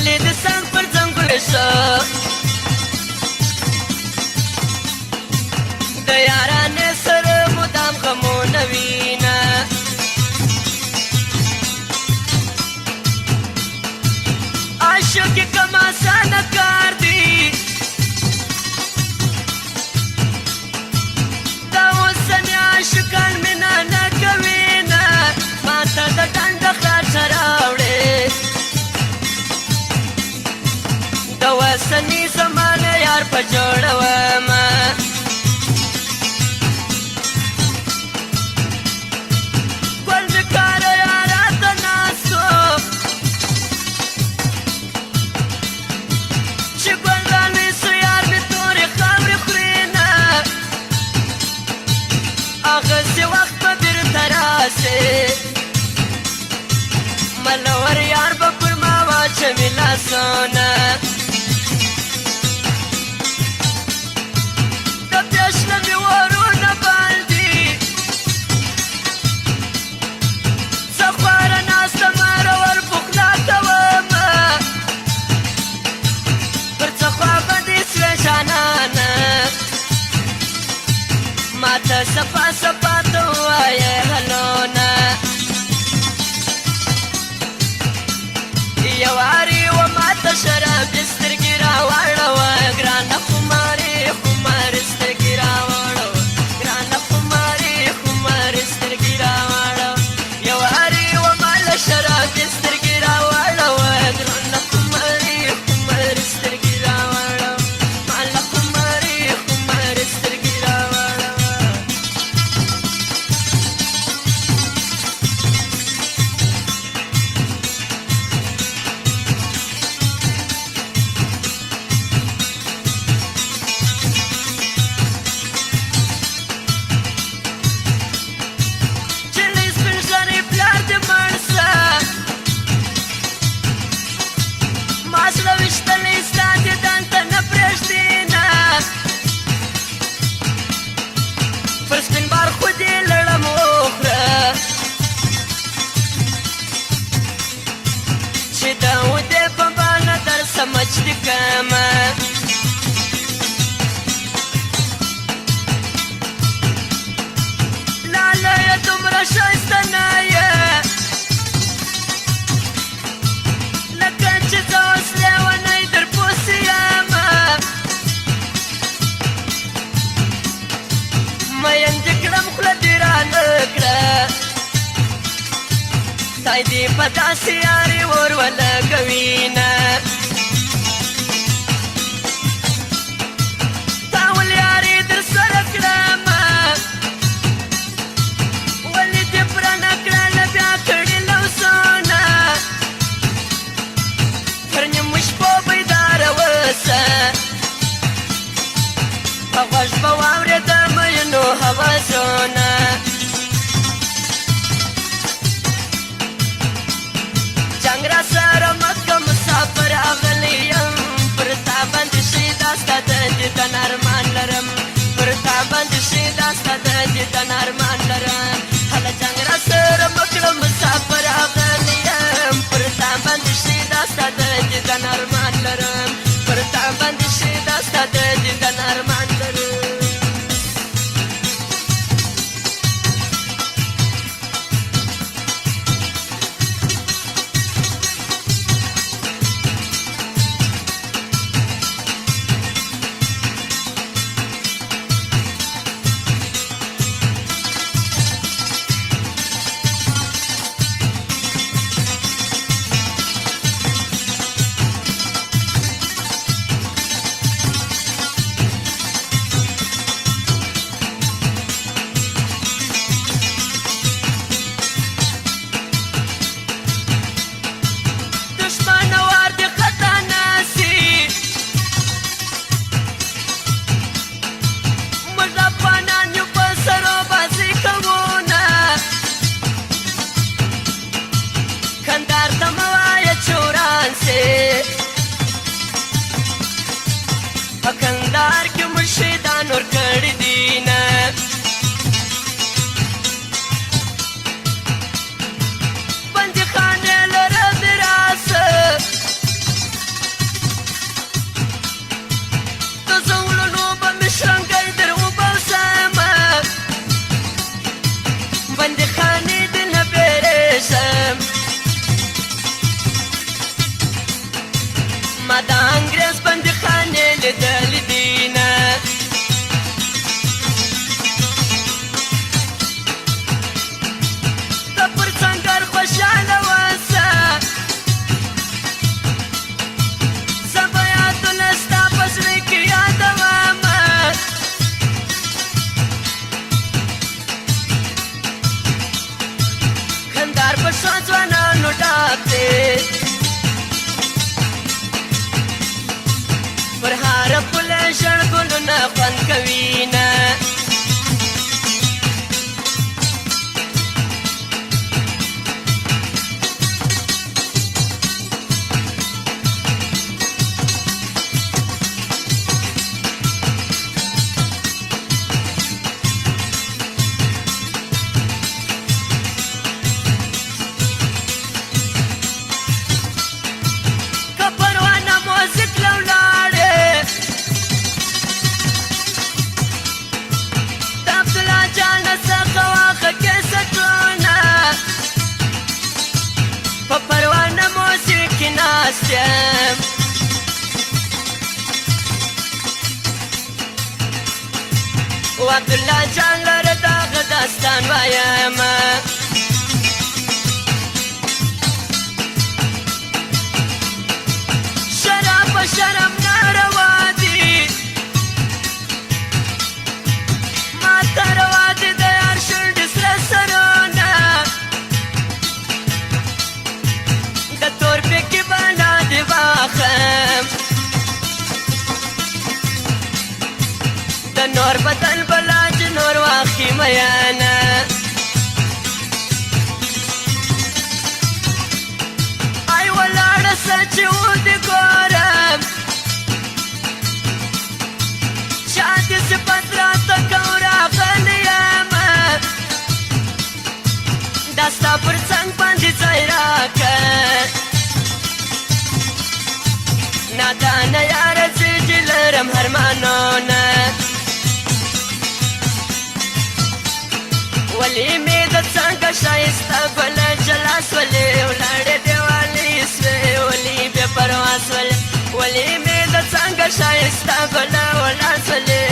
ولې د څنګ پر ځنګل شه د یارانې سره مدام غمونه وینه عاشق کم آسانه کار دی دا اوسني عاشقان مینه نه کوي نه ماته د ډنډ خاطر راوړې د اوسني زمانه یار په جوړومه ګل مې کاره یاره ته ناستو چې ګل رانیسو یار مې تورې خاورې خوري نه هغسې وخت به بېرته راسې ملور یار به پر ما واچوي لاسونه د پیشله مې ورونه بال دي زه خواره ناسته ماره ورپخلا کومه پر څه خوا به دې سوې جانانه ماته صفا صفا ته ووایې هلونه یو وارې و ماته شرابي سترګې راواړوه ګرانه خمارې خمارې سترګې راواړوه ګرانه خمارې خمارې سترګې راواړوه یو وارې و ماله شرابي سترګې راواړوه ګرانه خمارې خمارې سترګې راواړوه ماله خمارې خمارې سترګې راواړوه مجد کما لاله یا دومره ښایسته نه یې لکه چې زه اوس لیونی در پوسې یمه میندې کړم خوله دې رانه کړه خدای دې په داسې یارې ور ولګوینه غوږ به واورې د مینو هوسونه جنګ را سره مه که مسافر راغلی یم پر تا باندې شي دا ستا د دیدن ارمان لرم پر تا باندې شي دا ستا د دیدن ارمان لرم هله جنګ را سره مه کړه مسافر راغلی یم پر تا باندې شي دا ستا د دیدن ارمان لرم پر تا باندې شي دا ستا د دیدن ارمان لرم ما د انګریز بندیخانې لیدلې دینه ته پر سنګر خوشحاله اوسه زه به یادونه ستا په زړه کې یادومه کندهار په ښو ځوانانو ډک دی پر هره پوله ژړ ګلونه خوند کوي نه عبدالله جان لره دغه داستان وایم شراب په شرم ناروا دي ماته روا دي د یار شونډې سره سرونه د تورپیکي بنا دې واخم د نور بدل بلاج نور واخی میانا ای ولاړه سچ و دې ګورم چا دې صفت راته کو راغلی یم دا ستا پر څنګ باندې ځای راکړ نادانه یاره زه چې لرم ارمانونه ولی می د څنګه ښایسته ګله جلا سولې ولاړې دیوالې سوې ولی بې پروا سولې ولی می د څنګه ښایسته ګله ولاړ سولې